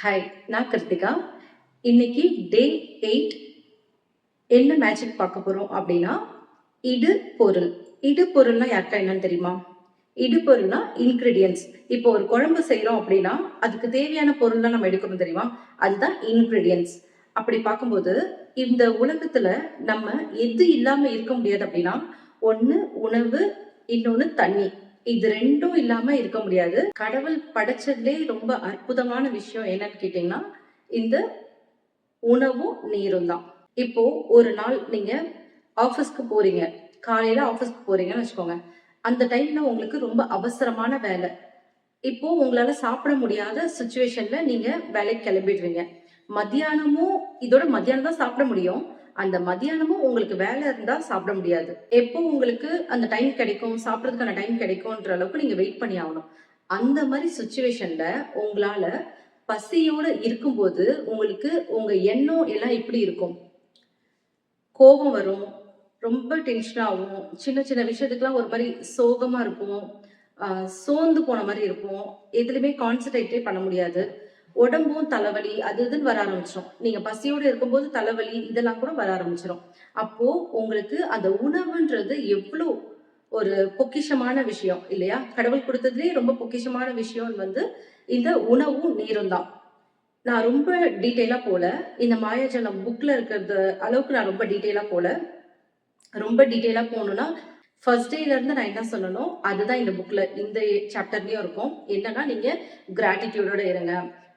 Hi, நான் கிருத்திகா. இன்னைக்கு டே 8 என்ன மேஜிக் பார்க்க போறோம் அப்படின்னா, இடு பொருள். இடு பொருள்னா யாருக்கா என்னன்னு தெரியுமா? இடு பொருள்னா இன்கிரீடியன்ஸ். இப்போ ஒரு குழம்பு செய்றோம் அப்படின்னா, அதுக்கு தேவையான பொருள்லாம் நம்ம எடுக்கணும் தெரியுமா? அதுதான் இன்கிரீடியன்ஸ். அப்படி பார்க்கும்போது, இந்த உலகத்துல நம்ம எது இல்லாம இருக்க முடியாது அப்படின்னா, ஒண்ணு உணவு, இன்னொன்னு தண்ணி. இது 2ம் இல்லாம இருக்க முடியாது. கடவுள் படைச்சதுலே ரொம்ப அற்புதமான விஷயம் என்னன்னு கேட்டீங்கன்னா, இந்த உணவும் நீரும் தான். இப்போ ஒரு நாள் நீங்க ஆஃபீஸ்க்கு போறீங்க. காலையில ஆஃபீஸ்க்கு போறீங்கன்னு வச்சுக்கோங்க. அந்த டைம்ல உங்களுக்கு ரொம்ப அவசரமான வேலை. இப்போ உங்களால சாப்பிட முடியாத சிச்சுவேஷன்ல நீங்க வேலைக்கு கிளம்பிடுவீங்க. மத்தியானமும் இதோட மத்தியானம் தான் சாப்பிட முடியும். அந்த மத்தியானமும் உங்களுக்கு வேலை இருந்தா சாப்பிட முடியாது. எப்போ உங்களுக்கு அந்த டைம் கிடைக்கும், சாப்பிடறதுக்கான டைம் கிடைக்கும்ன்ற அளவுக்கு நீங்க வெயிட் பண்ணி ஆகணும். அந்த மாரி சிச்சுவேஷன்ல உங்களால பசியோட இருக்கும்போது, உங்களுக்கு உங்க எண்ணம் எல்லாம் எப்படி இருக்கும்? கோபம் வரும். ரொம்ப டென்ஷன் ஆகும். சின்ன சின்ன விஷயத்துக்குலாம் ஒரு மாரி சோகமா இருப்போம். அ சோர்ந்து போன மாரி இருப்போம். எதுலயுமே கான்சன்ட்ரேட்டே பண்ண முடியாது. உடம்பும் தலைவலி அது இதுன்னு வர ஆரம்பிச்சுரும். நீங்க பசியோட இருக்கும்போது தலைவலி இதெல்லாம் கூட வர ஆரம்பிச்சுரும். அப்போ உங்களுக்கு அந்த உணவுன்றது எவ்ளோ ஒரு பொக்கிஷமான விஷயம் இல்லையா? கடவுள் குடுத்ததுலயே ரொம்ப பொக்கிஷமான விஷயம் வந்து இந்த உணவும், நீரும் தான். நான் ரொம்ப டீட்டெயிலா போல. இந்த மாயாஜாலம் புக்ல இருக்கிறது அளவுக்கு நான் ரொம்ப டீட்டெயிலா போல. ரொம்ப டீட்டெயிலா போணும்னா, ஃபர்ஸ்ட் டேல இருந்து நான் என்ன சொல்லனோ, அதுதான் இந்த புக்ல இந்த சாப்டர்லயும் இருக்கும். என்னன்னா, நீங்க கிராட்டிட்யூடோட இருங்க.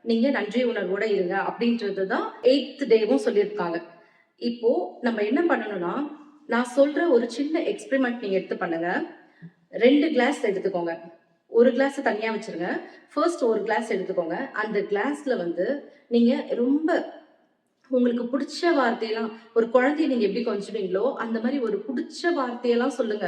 நீங்க நன்றி உணர்வோட இருங்க. அப்படின்றது தான் 8த் டேவும் சொல்லியிருக்காங்க. இப்போ நம்ம என்ன பண்ணணும்னா, நான் சொல்ற ஒரு சின்ன எக்ஸ்பெரிமெண்ட் நீங்க எடுத்து பண்ணுங்க. 2 கிளாஸ் எடுத்துக்கோங்க. ஒரு கிளாஸ் தனியா வச்சிருங்க. ஃபர்ஸ்ட் ஒரு கிளாஸ் எடுத்துக்கோங்க. அந்த கிளாஸ்ல வந்து நீங்க ரொம்ப உங்களுக்கு புடிச்ச வார்த்தையெல்லாம் ஒரு குழந்தைய நீங்க எப்படி கொஞ்சுவீங்களோ, அந்த மாரி ஒரு புடிச்ச வார்த்தையெல்லாம் சொல்லுங்க.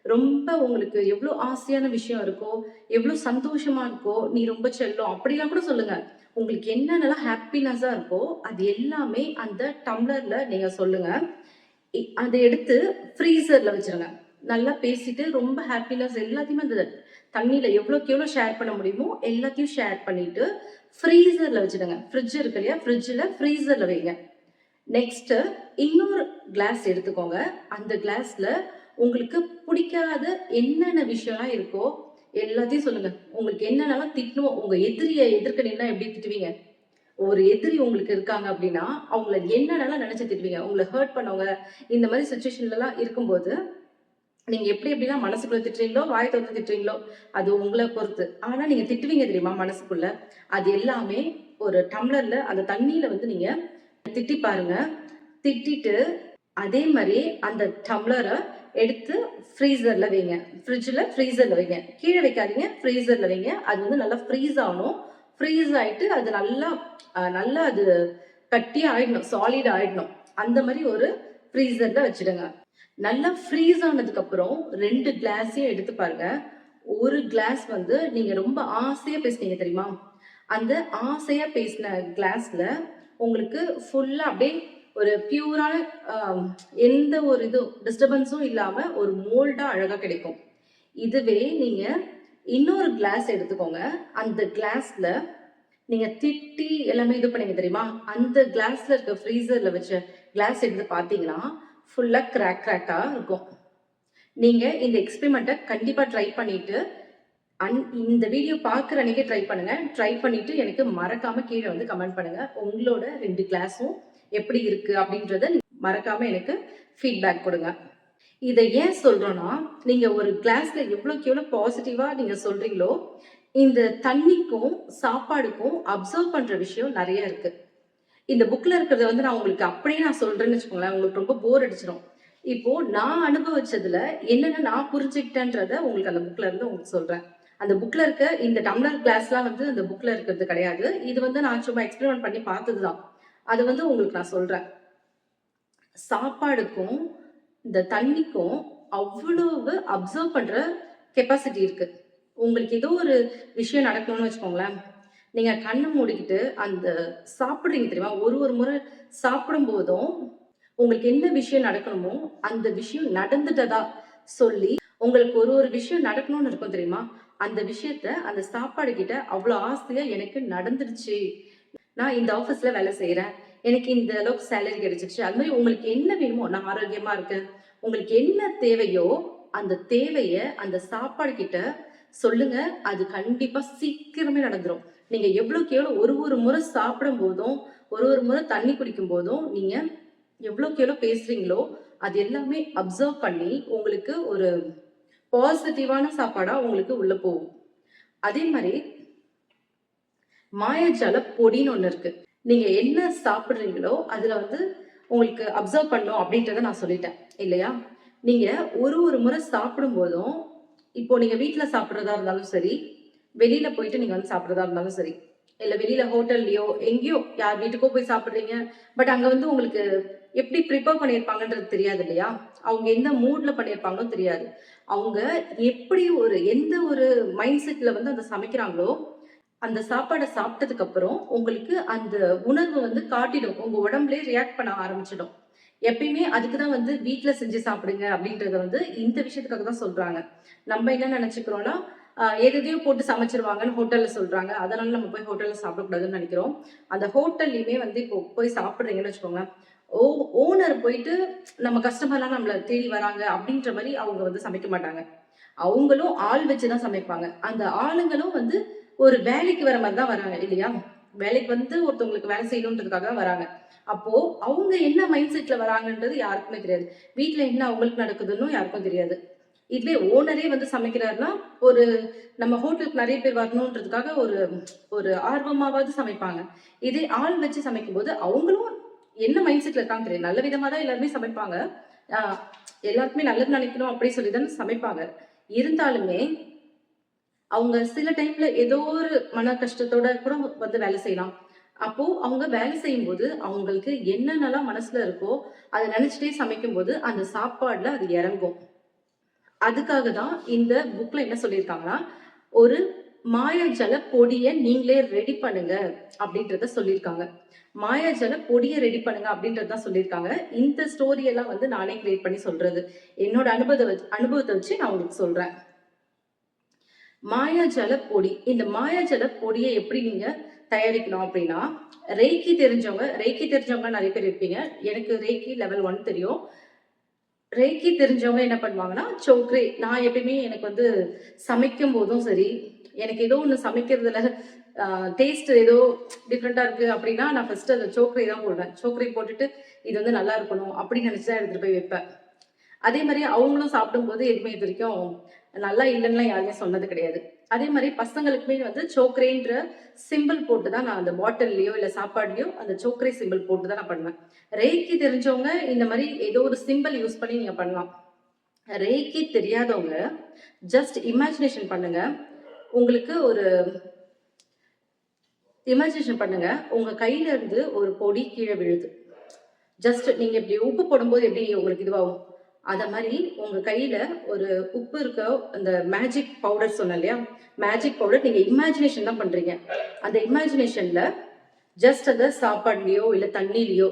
ரொம்ப உங்களுக்கு எவ்ளோ ஆசையான விஷயம் இருக்கோ, எவ்ளோ சந்தோஷமா இருக்கோ, "நீ ரொம்ப செல்லம்" அப்படிலாம் கூட சொல்லுங்க. உங்களுக்கு என்னென்னலாம் ஹாப்பினஸ்ஸா இருக்கோ, அது எல்லாமே அந்த டம்ளர்ல நீங்க சொல்லுங்க. அத எடுத்து ஃப்ரீசர்ல வச்சுருங்க. நல்லா பேசிட்டு ரொம்ப ஹாப்பினஸ் எல்லாத்தையுமே அந்த தண்ணீல எவ்வளோக்கு எவ்வளோ ஷேர் பண்ண முடியுமோ, எல்லாத்தையும் ஷேர் பண்ணிட்டு ஃப்ரீசர்ல வச்சுடுங்க. ஃப்ரிட்ஜ் இருக்கு இல்லையா? ஃப்ரிட்ஜ்ல ஃப்ரீசர்ல வைங்க. நெக்ஸ்ட்டு இன்னொரு கிளாஸ் எடுத்துக்கோங்க. அந்த கிளாஸ்ல உங்களுக்கு பிடிக்காத என்னென்ன விஷயம்லாம் இருக்கோ, எல்லாத்தையும் சொல்லுங்க. உங்களுக்கு என்னென்னலாம் திட்டணும், உங்க எதிரிய எதிர்க்க நின்னா எப்படி திட்டுவீங்க? ஒரு எதிரி உங்களுக்கு இருக்காங்க அப்படின்னா, அவங்கள என்னென்னலாம் நெனச்சு திட்டுவீங்க? உங்கள ஹர்ட் பண்ணவங்க, இந்த மாரி சிச்சுவேஷன்லலாம் இருக்கும்போது, நீங்க எப்படி எப்படிலாம் மனசுக்குள்ள திட்டுறீங்களோ, வாய தொறந்து திட்டுறீங்களோ, அது உங்கள பொறுத்து. ஆனா நீங்க திட்டுவீங்க தெரியுமா மனசுக்குள்ள? அது எல்லாமே ஒரு டம்ளர்ல அந்த தண்ணீல வந்து நீங்க திட்டி பாருங்க. திட்டிட்டு, அதே மாரி அந்த டம்ளர எடுத்து ஃப்ரீசர்ல வைங்க. ஃப்ரீசர்ல வைங்க. கீழ வைக்காதீங்க. ஃப்ரீசர்ல வைங்க. அது வந்து நல்லா ஃப்ரீஸ் ஆகணும். ஃப்ரீஸ் ஆயிட்டு அது நல்லா நல்லா அது கட்டியா ஆயிடணும். சாலிட் ஆயிடணும். அந்த மாரி ஒரு ஃப்ரீசர்ல வச்சுடுங்க. நல்லா ஃப்ரீஸ் ஆனதுக்கப்புறம் 2 கிளாஸையும் எடுத்து பாருங்க. ஒரு கிளாஸ் வந்து நீங்க ரொம்ப ஆசையா பேசுனீங்க தெரியுமா? அந்த ஆசையா பேசின கிளாஸ்ல உங்களுக்கு ஃபுல்லா அப்படியே ஒரு பியூரான அ எந்த ஒரு டிஸ்டர்பன்ஸும் இல்லாம ஒரு மோல்டா அழகா கிடைக்கும். இதுவே நீங்க இன்னொரு கிளாஸ் எடுத்துக்கோங்க. அந்த கிளாஸ்ல நீங்க திட்டி எல்லாமே இது பண்ணீங்க தெரியுமா? அந்த கிளாஸ்ல இருக்க ஃப்ரீசர்ல வச்ச கிளாஸ் எடுத்து பார்த்தீங்கன்னா, ஃபுல்லா கிராக்கா இருக்கும். நீங்க இந்த எக்ஸ்பெரிமெண்ட்ட கண்டிப்பா ட்ரை பண்ணிட்டு, இந்த வீடியோ பார்க்குற அன்னைக்கே ட்ரை பண்ணுங்க. ட்ரை பண்ணிட்டு எனக்கு மறக்காம கீழ வந்து கமெண்ட் பண்ணுங்க. உங்களோட 2 கிளாஸும் எப்படி இருக்கு அப்படின்றத மறக்காம எனக்கு ஃபீட்பேக் குடுங்க. இத ஏன் சொல்றோம்னா, நீங்க ஒரு கிளாஸ்ல எவ்வளோக்கு எவ்வளோ பாசிட்டிவா நீங்க சொல்றீங்களோ, இந்த தண்ணிக்கும், சாப்பாடுக்கும் அப்சர்வ் பண்ற விஷயம் நெறைய இருக்கு. இந்த புக்ல இருக்கிறத வந்து நான் உங்களுக்கு அப்படியே நான் சொல்றேன்னு வச்சுக்கோங்களேன், உங்களுக்கு ரொம்ப போர் அடிச்சிரும். இப்போ நான் அனுபவிச்சதுல என்னென்ன நான் புரிஞ்சுக்கிட்டேன்றத உங்களுக்கு அந்த புக்ல இருந்து உங்களுக்கு சொல்றேன். அந்த புக்ல இருக்க இந்த டம்ளர் கிளாஸ்லாம் வந்து அந்த புக்ல இருக்கிறது கிடையாது. இது வந்து நான் சும்மா எக்ஸ்பெரிமெண்ட் பண்ணி பார்த்தது தான். அது வந்து உங்களுக்கு நான் சொல்றேன். சாப்பாடுக்கும், இந்த தண்ணிக்கும் அவ்வளவு அப்சர்வ் பண்ற கெப்பாசிட்டி இருக்கு. உங்களுக்கு ஏதோ ஒரு விஷயம் நடக்கணும்னு வச்சுக்கோங்களேன். நீங்க கண்ண மூடிக்கிட்டு அந்த சாப்பிடுறீங்க தெரியுமா? ஒரு ஒரு முறை சாப்பிடும்போதும், உங்களுக்கு என்ன விஷயம் நடக்கணுமோ, அந்த விஷயம் நடந்துட்டதா சொல்லி, உங்களுக்கு ஒரு ஒரு விஷயம் நடக்கணும்னு இருக்கும் தெரியுமா? அந்த விஷயத்த அந்த சாப்பாடு கிட்ட அவ்வளோ ஆசையா எனக்கு நடந்துருச்சு. நான் இந்த ஆஃபீஸ்ல வேலை செய்றேன். எனக்கு இந்த அளவுக்கு சேலரி கிடைச்சிருச்சு. அது மாரி உங்களுக்கு என்ன வேணுமோ, நான் ஆரோக்கியமா இருக்கேன். உங்களுக்கு என்ன தேவையோ, அந்த தேவைய அந்த சாப்பாடு கிட்ட சொல்லுங்க. அது கண்டிப்பா சீக்கிரமே நடந்துரும். நீங்க எவ்வளோக்கு எவ்வளோ ஒரு ஒரு முறை சாப்பிடும்போதும், ஒரு ஒரு முறை தண்ணி குடிக்கும்போதும், நீங்க எவ்வளோக்கு எவ்வளோ பேசுறீங்களோ, அது எல்லாமே அப்சர்வ் பண்ணி உங்களுக்கு ஒரு பாசிட்டிவான சாப்பாடா உங்களுக்கு உள்ள போகும். அதே மாரி மாயாஜால பொடின்னு ஒண்ணு இருக்கு. நீங்க என்ன சாப்பிடுறீங்களோ, அதுல வந்து உங்களுக்கு அப்சர்வ் பண்ணும் அப்படின்றத நான் சொல்லிட்டேன். இல்லையா? நீங்க ஒரு ஒரு முறை சாப்பிடும்போதும், இப்போ நீங்க வீட்ல சாப்பிடுறதா இருந்தாலும் சரி, வெளியில போயிட்டு நீங்க வந்து சாப்பிடுறதா இருந்தாலும் சரி, இல்ல வெளியில ஹோட்டல்லயோ, எங்கேயோ யார் வீட்டுக்கோ போய் சாப்பிடுறீங்க. பட் அங்க வந்து உங்களுக்கு எப்படி ப்ரிப்பேர் பண்ணியிருப்பாங்கன்றது தெரியாது இல்லையா? அவங்க எந்த மூட்ல பண்ணியிருப்பாங்களோ தெரியாது. அவங்க எப்படி எந்த ஒரு மைண்ட் செட்ல வந்து அத சமைக்கிறாங்களோ, அந்த சாப்பாட சாப்பிட்டதுக்கு அப்புறம் உங்களுக்கு அந்த உணர்வு வந்து காட்டிடும். உங்க உடம்புலயே ரியாக்ட் பண்ண ஆரம்பிச்சிடும். எப்பயுமே அதுக்கு தான் வந்து வீட்ல செஞ்சு சாப்பிடுங்க அப்படின்றத வந்து இந்த விஷயத்துக்காக தான் சொல்றாங்க. நம்ம என்ன நெனச்சுக்கிறோம்னா, எதையோ போட்டு சமைச்சுருவாங்கன்னு ஹோட்டல்ல சொல்றாங்க. அதனால நம்ம போய் ஹோட்டல்ல சாப்பிடக்கூடாதுன்னு நெனைக்கிறோம். அந்த ஹோட்டல்லயுமே வந்து இப்போ போய் சாப்பிடுறீங்கன்னு வச்சுக்கோங்களேன். ஓ ஓனர் போயிட்டு நம்ம கஸ்டமர்லாம் நம்மள தேடி வராங்க அப்படின்ற மாரி அவங்க வந்து சமைக்க மாட்டாங்க. அவங்களும் ஆள் வச்சு தான் சமைப்பாங்க. அந்த ஆளுங்களும் வந்து ஒரு வேலைக்கு வர மாரி தான் வராங்க இல்லையா? வேலைக்கு வந்து ஒருத்தவங்களுக்கு வேலை செய்யணுன்றதுக்காக தான் வராங்க. அப்போ அவங்க என்ன மைண்ட் செட்ல வராங்கன்றது யாருக்குமே தெரியாது. வீட்ல என்ன அவங்களுக்கு நடக்குதுன்னும் யாருக்கும் தெரியாது. இதுவே ஓனரே வந்து சமைக்கிறாருன்னா, ஒரு நம்ம ஹோட்டலுக்கு நெறைய பேர் வரணுன்றதுக்காக ஒரு ஒரு ஆர்வமாவது சமைப்பாங்க. இதே ஆள் வச்சு சமைக்கும்போது, அவங்களும் என்ன மைண்ட் செட்ல இருக்காங்கன்னு தெரியாது. நல்ல விதமா தான் எல்லாருமே சமைப்பாங்க. ஆ எல்லாருக்குமே நல்லது நினைக்கணும் அப்படி சொல்லி தானே சமைப்பாங்க. இருந்தாலுமே, அவங்க சில டைம்ல ஏதோ ஒரு மன கஷ்டத்தோட கூட வந்து வேலை செய்யலாம். அப்போ அவங்க வேலை செய்யும்போது, அவங்களுக்கு என்னென்னலாம் மனசுல இருக்கோ, அத நெனச்சுட்டே சமைக்கும்போது, அந்த சாப்பாடுல அது இறங்கும். அதுக்காக தான் இந்த புக்ல என்ன சொல்லியிருக்காங்கன்னா, ஒரு மாயாஜால பொடிய நீங்களே ரெடி பண்ணுங்க அப்படின்றத சொல்லியிருக்காங்க. மாயாஜால பொடிய ரெடி பண்ணுங்க அப்படின்றது தான் சொல்லியிருக்காங்க. இந்த ஸ்டோரி எல்லாம் வந்து நானே கிரியேட் பண்ணி சொல்றது. என்னோட அனுபவத்த வச்சு நான் உங்களுக்கு சொல்றேன். மாயாஜால பொடி. இந்த மாயாஜால பொடிய எப்படி நீங்க தயாரிக்கணும் அப்படின்னா, ரெய்க்கி தெரிஞ்சவங்க நெறைய பேர் இருப்பீங்க. எனக்கு ரெய்க்கி லெவல் 1 தெரியும். ரெய்க்கி தெரிஞ்சவங்க என்ன பண்ணுவாங்கன்னா, சோக்ரே நான் எப்பயுமே எனக்கு வந்து சமைக்கும்போதும் சரி, எனக்கு ஏதோ ஒண்ணு சமைக்கிறதுல அ டேஸ்ட் ஏதோ டிஃபரெண்ட்டா இருக்கு அப்படின்னா, நான் ஃபர்ஸ்ட்டு அந்த சோக்ரே தான் போடுவேன். சோக்ரே போட்டுட்டு, இது வந்து நல்லா இருக்கணும் அப்படின்னு நினைச்சு தான் எடுத்துட்டு போய் வைப்பேன். அதே மாரி அவங்களும் சாப்பிடும்போது எதுவுமே இதுவரைக்கும் நல்லா இல்லன்னுலாம் யாருமே சொன்னது கிடையாது. அதே மாரி பசங்களுக்குமே வந்து சோக்ரேன்ற சிம்பிள் போட்டு தான் நான் அந்த பாட்டில்லயோ, இல்ல சாப்பாடுலயோ அந்த சோக்ரே சிம்பிள் போட்டு தான் நான் பண்ணுவேன். ரேக்கி தெரிஞ்சவங்க இந்த மாரி ஏதோ ஒரு சிம்பிள் யூஸ் பண்ணி நீங்க பண்ணலாம். ரேக்கி தெரியாதவங்க ஜஸ்ட் இமேஜினேஷன் பண்ணுங்க. உங்களுக்கு ஒரு இமேஜினேஷன் பண்ணுங்க. உங்க கையில இருந்து ஒரு பொடி கீழ விழுது. ஜஸ்ட் நீங்க இப்படி உப்பு போடும்போது எப்படி உங்களுக்கு இதுவாகும்? அத மாரி உங்க கையில ஒரு உப்பு இருக்க அந்த மேஜிக் பவுடர் சொன்னேன் இல்லையா? மேஜிக் பவுடர் நீங்க இமேஜினேஷன் தான் பண்றீங்க. அந்த இமேஜினேஷன்ல ஜஸ்ட் அத சாப்பாட்லயோ, இல்ல தண்ணீலயோ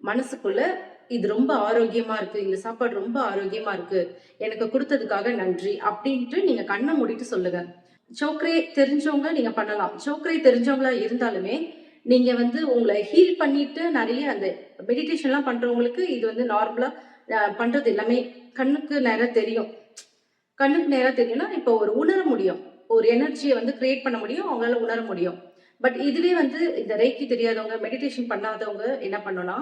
மனசுக்குள்ள இது ரொம்ப ஆரோக்கியமா இருக்கு. இந்த சாப்பாடு ரொம்ப ஆரோக்கியமா இருக்கு. எனக்கு குடுத்ததுக்காக நன்றி. அப்படின்ட்டு நீங்க கண்ண மூடிட்டு சொல்லுங்க. சோக்ரே தெரிஞ்சவங்க நீங்க பண்ணலாம். சோக்ரே தெரிஞ்சவங்களா இருந்தாலுமே, நீங்க வந்து உங்கள ஹீல் பண்ணிட்டு நெறைய அந்த மெடிடேஷன்லாம் பண்றவங்களுக்கு இது வந்து நார்மலா பண்றது எல்லாமே கண்ணுக்கு நேரா தெரியும். கண்ணுக்கு நேரா தெரியும்னா, இப்போ ஒரு உணர முடியும். ஒரு எனர்ஜிய வந்து கிரியேட் பண்ண முடியும். அவங்களால உணர முடியும். பட் இதுவே வந்து இந்த ரெய்க்கி தெரியாதவங்க, மெடிடேஷன் பண்ணாதவங்க என்ன பண்ணணும்னா,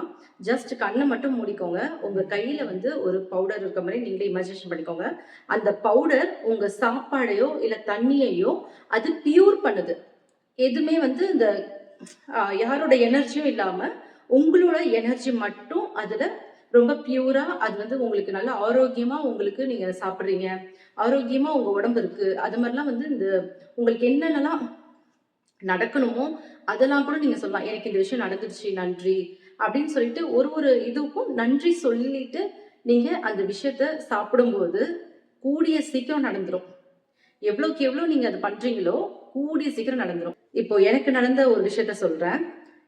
ஜஸ்ட் கண்ண மட்டும் மூடிக்கோங்க. உங்க கையில வந்து ஒரு பவுடர் இருக்க மாரி நீங்களே இமேஜினேஷன் பண்ணிக்கோங்க. அந்த பவுடர் உங்க சாப்பாடையோ, இல்ல தண்ணீயையோ அது பியூர் பண்ணுது. எதுவுமே வந்து இந்த யாரோட எனர்ஜியும் இல்லாம, உங்களோட எனர்ஜி மட்டும் அதுல ரொம்ப பியூரா அது வந்து உங்களுக்கு நல்ல ஆரோக்கியமா உங்களுக்கு நீங்க சாப்பிடுறீங்க. ஆரோக்கியமா உங்க உடம்பு இருக்கு. அது மாரிலாம் வந்து இந்த உங்களுக்கு என்னென்னலாம் நடக்கணுமோ, அதெல்லாம் கூட நீங்க சொல்லலாம். எனக்கு இந்த விஷயம் நடந்துருச்சு, நன்றி. அப்படின்னு சொல்லிட்டு ஒரு ஒரு இதுக்கும் நன்றி சொல்லிட்டு, நீங்க அந்த விஷயத்த சாப்பிடும்போது, கூடிய சீக்கிரம் நடந்துரும். எவ்வளோக்கு எவ்வளோ நீங்க அத பண்றீங்களோ, கூடிய சீக்கிரம் நடந்துரும். இப்போ எனக்கு நடந்த ஒரு விஷயத்த சொல்றேன்.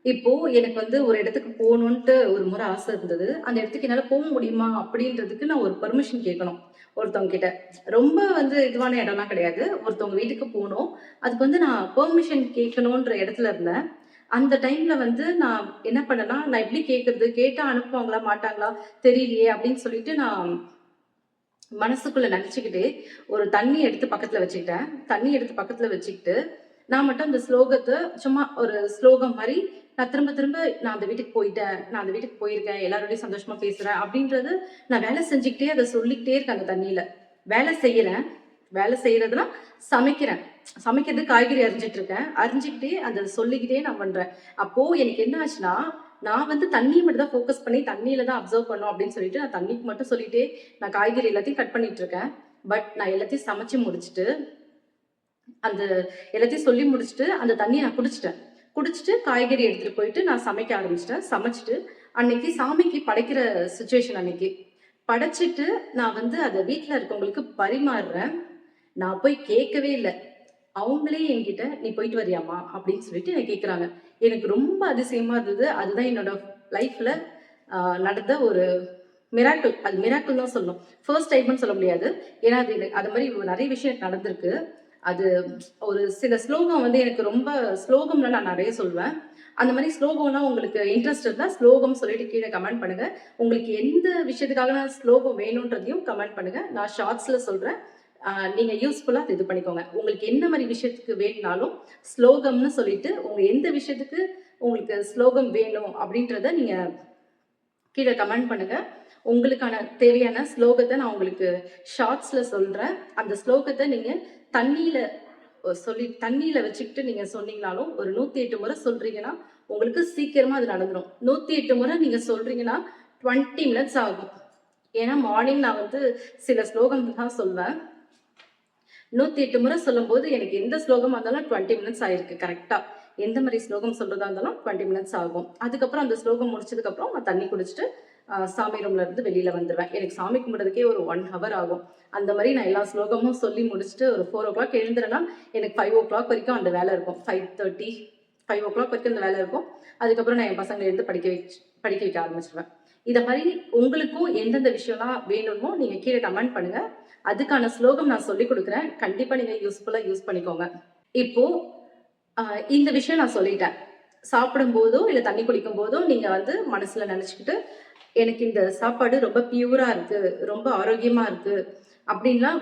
இப்போ எனக்கு வந்து ஒரு இடத்துக்கு போணுன்ட்டு ஒரு முறை ஆசை இருந்தது. அந்த இடத்துக்கு என்னால போ முடியுமா? அப்படின்றதுக்கு நான் ஒரு பெர்மிஷன் கேட்கணும், ஒருத்தவங்க கிட்ட. ரொம்ப வந்து இதுவான இடம்லாம் கிடையாது. ஒருத்தவங்க வீட்டுக்கு போணும். அதுக்கு வந்து நான் பெர்மிஷன் கேட்கணுன்ற இடத்துல இருந்தேன். அந்த டைம்ல வந்து நான் என்ன பண்ணேன்னா, நான் எப்படி கேட்கறது? கேட்டா அனுப்புவாங்களா? மாட்டாங்களா? தெரியலையே! அப்படின்னு சொல்லிட்டு நான் மனசுக்குள்ள நெனச்சுக்கிட்டே ஒரு தண்ணி எடுத்து பக்கத்துல வச்சுக்கிட்டேன். தண்ணி எடுத்து பக்கத்துல வச்சுக்கிட்டு, நான் மட்டும் அந்த ஸ்லோகத்த சும்மா ஒரு ஸ்லோகம் மாரி நான் திரும்ப திரும்ப நான் அந்த வீட்டுக்கு போயிட்டேன். நான் அந்த வீட்டுக்கு போயிருக்கேன். எல்லாரோடையும் சந்தோஷமா பேசுறேன். அப்படின்றது நான் வேலை செஞ்சுக்கிட்டே அத சொல்லிக்கிட்டே இருக்கேன் அந்த தண்ணீல. வேலை செய்யறேன். வேலை செய்யறதுன்னா சமைக்கிறேன். சமைக்கிறதுக்கு காய்கறி அரிஞ்சிட்டு இருக்கேன். அரிஞ்சுக்கிட்டே அத சொல்லிக்கிட்டே நான் பண்றேன். அப்போ எனக்கு என்ன ஆச்சுன்னா, நான் வந்து தண்ணிய மட்டும் தான் ஃபோக்கஸ் பண்ணி தண்ணீல தான் அப்சர்வ் பண்ணணும் அப்படின்னு சொல்லிட்டு, நான் தண்ணிக்கு மட்டும் சொல்லிட்டே நான் காய்கறி எல்லாத்தையும் கட் பண்ணிட்டு இருக்கேன். பட் நான் எல்லாத்தையும் சமைச்சு முடிச்சுட்டு, அந்த எல்லாத்தையும் சொல்லி முடிச்சுட்டு, அந்த தண்ணிய நான் குடிச்சுட்டேன். குடிச்சுட்டு காய்கறி எடுத்துட்டு போயிட்டு நான் சமைக்க ஆரம்பிச்சுட்டேன். சமைச்சுட்டு, அன்னைக்கு சாமிக்கு படைக்கிற சிச்சுவேஷன் அன்னைக்கு. படைச்சிட்டு நான் வந்து அத வீட்ல இருக்கவங்களுக்கு பரிமாறுறேன். நான் போய் கேட்கவே இல்ல. அவங்களே என்கிட்ட, "நீ போயிட்டு வரியாம்மா?" அப்படின்னு சொல்லிட்டு என்ன கேட்குறாங்க. எனக்கு ரொம்ப அதிசயமா இருந்தது. அதுதான் என்னோட லைஃப்ல நடந்த ஒரு மிராக்கிள். அது மிராக்கிள் தான் சொல்லணும். ஃபர்ஸ்ட் டைம்ன்னு சொல்ல முடியாது. ஏன்னா அது மாரி நெறைய விஷயம் எனக்கு நடந்திருக்கு. அது ஒரு சில ஸ்லோகம் வந்து எனக்கு ரொம்ப ஸ்லோகம்லாம் நான் நெறைய சொல்வேன். அந்த மாரி ஸ்லோகம்லாம் உங்களுக்கு இன்ட்ரெஸ்ட் இருந்தா, ஸ்லோகம் சொல்லிட்டு கீழ கமெண்ட் பண்ணுங்க. உங்களுக்கு எந்த விஷயத்துக்காக நான் ஸ்லோகம் வேணுன்றதையும் கமெண்ட் பண்ணுங்க. நான் ஷார்ட்ஸ்ல சொல்றேன். நீங்க யூஸ்ஃபுல்லா அத இது பண்ணிக்கோங்க. உங்களுக்கு என்ன மாரி விஷயத்துக்கு வேணும்னாலும், ஸ்லோகம்னு சொல்லிட்டு, உங்க எந்த விஷயத்துக்கு உங்களுக்கு ஸ்லோகம் வேணும் அப்படின்றத நீங்க கீழ கமெண்ட் பண்ணுங்க. உங்களுக்கான தேவையான ஸ்லோகத்த நான் உங்களுக்கு ஷார்ட்ஸ்ல சொல்றேன். அந்த ஸ்லோகத்த நீங்க தண்ணீல தண்ணீல வச்சுக்கிட்டு நீங்க சொன்னீங்கனாலும், ஒரு 108 முறை சொல்றீங்கன்னா, உங்களுக்கு சீக்கிரமா அது நடந்துரும். 108 முறை நீங்க சொல்றீங்கன்னா, 20 மினிட்ஸ் ஆகும். ஏன்னா, மார்னிங் நான் வந்து சில ஸ்லோகம் தான் சொல்வேன். 108 முறை சொல்லும்போது, எனக்கு எந்த ஸ்லோகமா இருந்தாலும் 20 மினிட்ஸ் ஆயிருக்கு கரெக்ட்டா. எந்த மாரி ஸ்லோகம் சொல்றதா இருந்தாலும் 20 மினிட்ஸ் ஆகும். அதுக்கப்புறம் அந்த ஸ்லோகம் முடிச்சதுக்கப்புறம் நான் தண்ணி குடிச்சுட்டு, சாமி ரூம்ல இருந்து வெளியில வந்துருவேன். எனக்கு சாமி கும்பிடுறதுக்கே ஒரு 1 ஹவர் ஆகும். அந்த மாரி நான் எல்லா ஸ்லோகமும் சொல்லி முடிச்சுட்டு ஒரு 4:00 எழுந்துறேன்னா, எனக்கு 5:00 வரைக்கும் அந்த வேலை இருக்கும். 5:30, 5:00 வரைக்கும் அந்த வேலை இருக்கும். அதுக்கப்புறம் நான் என் பசங்கள எடுத்து படிக்க வைக்க ஆரம்பிச்சுருவேன். இத மாரி உங்களுக்கும் எந்தெந்த விஷயம்லாம் வேணுமோ, நீங்க கீழ கமெண்ட் பண்ணுங்க. அதுக்கான ஸ்லோகம் நான் சொல்லிக் குடுக்குறேன். கண்டிப்பா நீங்க யூஸ்ஃபுல்லா யூஸ் பண்ணிக்கோங்க. இப்போ அ இந்த விஷயம் நான் சொல்லிட்டேன். சாப்பிடும்போதோ, இல்ல தண்ணி குடிக்கும்போதோ, நீங்க வந்து மனசுல நெனச்சுக்கிட்டு, எனக்கு இந்த சாப்பாடு ரொம்ப பியூரா இருக்கு, ரொம்ப ஆரோக்கியமா இருக்கு, அப்படின்லாம்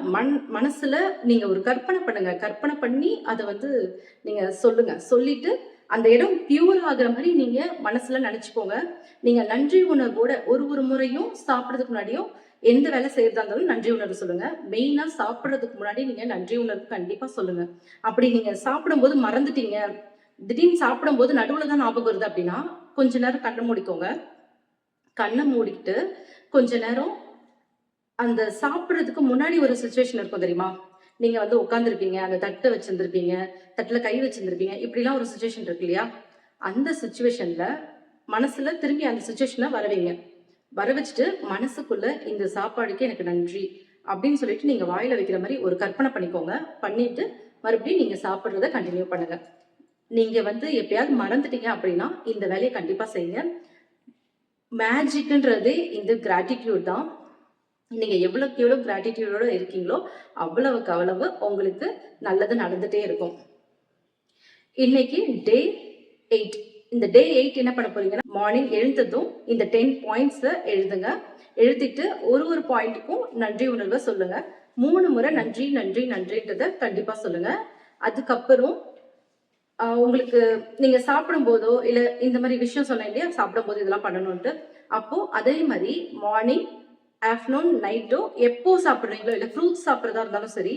மனசுல நீங்க ஒரு கற்பனை பண்ணுங்க. கற்பனை பண்ணி அத வந்து நீங்க சொல்லுங்க. சொல்லிட்டு, அந்த இடம் பியூர் ஆகுற மாரி நீங்க மனசுல நெனச்சுக்கோங்க. நீங்க நன்றி உணர்வோட ஒரு ஒரு முறையும் சாப்பிடுறதுக்கு முன்னாடியும் எந்த வேலை செய்யறதா இருந்தாலும் நன்றி உணர்வு சொல்லுங்க. மெயினா சாப்பிடுறதுக்கு முன்னாடி நீங்க நன்றி உணர்வு கண்டிப்பா சொல்லுங்க. அப்படி நீங்க சாப்பிடும்போது மறந்துட்டீங்க, திடீர்னு சாப்பிடும்போது நடுவுல தான் ஞாபகம் வருது அப்படின்னா, கொஞ்ச நேரம் கண்ண மூடிக்கோங்க. கண்ண மூடிக்கிட்டு கொஞ்ச நேரம் அந்த சாப்பிடுறதுக்கு முன்னாடி ஒரு சிச்சுவேஷன் இருக்கும் தெரியுமா? நீங்க வந்து உட்கார்ந்திருப்பீங்க, அந்த தட்ட வச்சிருந்திருப்பீங்க, தட்டுல கை வச்சிருந்திருப்பீங்க. இப்படிலாம் ஒரு சிச்சுவேஷன் இருக்கு இல்லையா? அந்த சிச்சுவேஷன்ல மனசுல திரும்பி அந்த சிச்சுவேஷன வர வைங்க. வர வச்சுட்டு மனசுக்குள்ள இந்த சாப்பாடுக்கு எனக்கு நன்றி அப்படின்னு சொல்லிட்டு நீங்க வாயில வைக்கிற மாரி ஒரு கற்பனை பண்ணிக்கோங்க. பண்ணிட்டு மறுபடியும் நீங்க சாப்பிடுறத கன்டின்யூ பண்ணுங்க. நீங்க வந்து எப்பயாவது மறந்துட்டீங்க அப்படின்னா, இந்த வேலைய கண்டிப்பா செய்யுங்க. மேஜிக்ன்றதே இந்த கிராட்டிட்யூட் தான். நீங்க எவ்வளவுக்கு எவ்வளவு கிராட்டிட்யூடோட இருக்கீங்களோ, அவ்வளவுக்கு அவ்வளவு உங்களுக்கு நல்லது நடந்துட்டே இருக்கும். இன்னைக்கு டே 8. இந்த டே 8 என்ன பண்ண போறீங்கன்னா, மார்னிங் எழுந்ததும் இந்த 10 பாயிண்ட்ஸ எழுதுங்க. எழுதிட்டு ஒரு ஒரு பாயிண்ட்டுக்கும் நன்றி உணர்வ சொல்லுங்க. 3 முறை நன்றி, நன்றி, நன்றின்றத கண்டிப்பா சொல்லுங்க. அதுக்கப்புறம் உங்களுக்கு நீங்க சாப்பிடும்போதோ, இல்ல இந்த மாரி விஷயம் சொன்னேன் இல்லையா? சாப்பிடும்போது இதெல்லாம் பண்ணணுன்ட்டு. அப்போ அதே மாரி மார்னிங், ஆஃப்டர்நூன், நைட்டோ எப்போ சாப்பிடுறீங்களோ, இல்ல ஃப்ரூட்ஸ் சாப்பிடுறதா இருந்தாலும் சரி,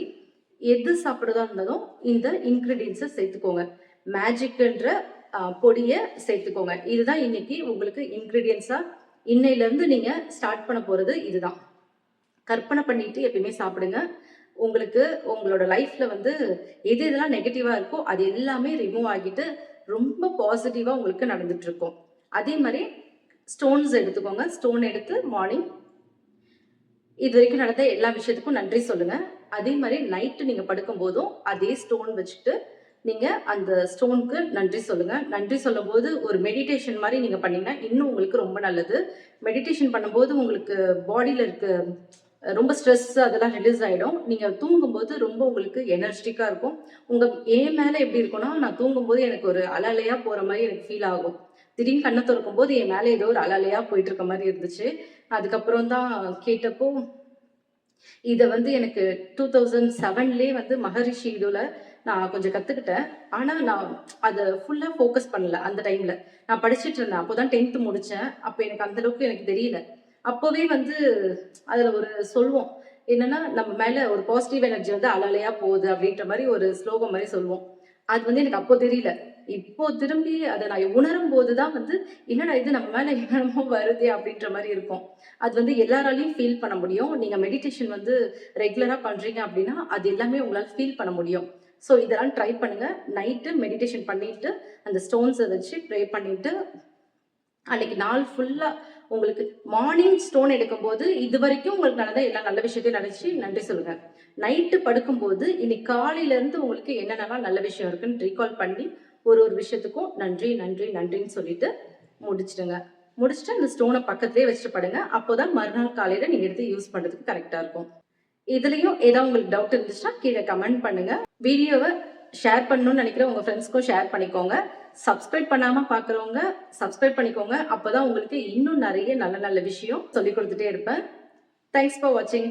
எது சாப்பிடுறதா இருந்தாலும் இந்த இன்கிரீடியன்ஸ சேர்த்துக்கோங்க. மேஜிக்ன்ற பொடிய சேர்த்துக்கோங்க. இதுதான் இன்னைக்கு உங்களுக்கு இன்கிரீடியன்ஸா இன்னையிலருந்து நீங்க ஸ்டார்ட் பண்ண போறது இதுதான். கற்பனை பண்ணிட்டு எப்பயுமே சாப்பிடுங்க. உங்களுக்கு உங்களோட லைஃப்ல வந்து எது எதெல்லாம் நெகட்டிவா இருக்கோ, அது எல்லாமே ரிமூவ் ஆகிட்டு, ரொம்ப பாசிட்டிவா உங்களுக்கு நடந்துட்டு இருக்கும். அதே மாரி ஸ்டோன்ஸ் எடுத்துக்கோங்க. ஸ்டோன் எடுத்து மார்னிங் இதுவரைக்கும் நடந்த எல்லா விஷயத்துக்கும் நன்றி சொல்லுங்க. அதே மாரி நைட்டு நீங்க படுக்கும்போதும், அதே ஸ்டோன் வச்சுட்டு, நீங்க அந்த ஸ்டோனுக்கு நன்றி சொல்லுங்க. நன்றி சொல்லும்போது ஒரு மெடிடேஷன் மாரி நீங்க பண்ணீங்கன்னா, இன்னும் உங்களுக்கு ரொம்ப நல்லது. மெடிடேஷன் பண்ணும்போது உங்களுக்கு பாடியில இருக்க ரொம்ப ஸ்ட்ரெஸ் அதெல்லாம் ரிலீஸ் ஆயிடும். நீங்க தூங்கும்போது ரொம்ப உங்களுக்கு எனர்ஜெட்டிக்கா இருக்கும். என் மேல எப்படி இருக்கும்னா, நான் தூங்கும்போது எனக்கு ஒரு அலை அலையா போற மாரி எனக்கு ஃபீல் ஆகும். திடீர்னு கண்ண தொறக்கும்போது என் மேல ஏதோ ஒரு அலை அலையா போயிட்டு இருக்க மாரி இருந்துச்சு. அதுக்கப்புறம் தான் கேட்டப்போ, இத வந்து எனக்கு 2007லயே வந்து மகரிஷி இதுல நான் கொஞ்சம் கத்துக்கிட்டேன். ஆனா, நான் அத ஃபுல்லா ஃபோக்கஸ் பண்ணல அந்த டைம்ல. நான் படிச்சுட்டு இருந்தேன். அப்போதான் 10th முடிச்சேன். அப்ப எனக்கு அந்த அளவுக்கு எனக்கு தெரியல. அப்பவே வந்து அதுல ஒரு சொல்வோம். என்னன்னா, நம்ம மேல ஒரு பாசிட்டிவ் எனர்ஜி வந்து அலை அலையா போகுது அப்படின்ற மாரி ஒரு ஸ்லோகம் மாரி சொல்வோம். அது வந்து எனக்கு அப்போ தெரியல. இப்போ திரும்பி அத நான் உணரும்போது தான் வந்து, என்னடா இது நம்ம மேல என்னென்னமோ வருதே அப்படின்ற மாரி இருக்கும். அது வந்து எல்லாராலயும் ஃபீல் பண்ண முடியும். நீங்க மெடிடேஷன் வந்து ரெகுலரா பண்றீங்க அப்படின்னா, அது எல்லாமே உங்களால ஃபீல் பண்ண முடியும். ஸோ இதெல்லாம் ட்ரை பண்ணுங்க. நைட்டு மெடிடேஷன் பண்ணிட்டு, அந்த ஸ்டோன்ஸ வச்சு ப்ரே பண்ணிட்டு, அன்னைக்கு நாள் ஃபுல்லா உங்களுக்கு மார்னிங் ஸ்டோன் எடுக்கும்போது, இதுவரைக்கும் உங்களுக்கு நடந்த எல்லா நல்ல விஷயத்தையும் நெனச்சு நன்றி சொல்லுங்க. நைட்டு படுக்கும்போது, இன்னைக்கு காலையில இருந்து உங்களுக்கு என்னென்னலாம் நல்ல விஷயம் இருக்குன்னு ரீகால் பண்ணி, ஒரு ஒரு விஷயத்துக்கும் நன்றி, நன்றி, நன்றின்னு சொல்லிட்டு முடிச்சுடுங்க. முடிச்சுட்டு அந்த ஸ்டோன பக்கத்திலேயே வச்சுட்டு படுங்க. அப்போதான் மறுநாள் காலையில நீங்க எடுத்து யூஸ் பண்றதுக்கு கரெக்ட்டா இருக்கும். இதுலயும் ஏதாவது உங்களுக்கு டவுட் இருந்துச்சுன்னா கீழ கமெண்ட் பண்ணுங்க. வீடியோவ ஷேர் பண்ணணும்னு நெனைக்கிற உங்க ஃப்ரெண்ட்ஸ்க்கும் ஷேர் பண்ணிக்கோங்க. சப்ஸ்கிரைப் பண்ணாம பார்க்குறவங்க சப்ஸ்கிரைப் பண்ணிக்கோங்க. அப்பதான் உங்களுக்கு இன்னும் நெறைய நல்ல நல்ல விஷயம் சொல்லிக் குடுத்துட்டே இருப்பேன். தேங்க்ஸ் ஃபார் வாட்சிங்.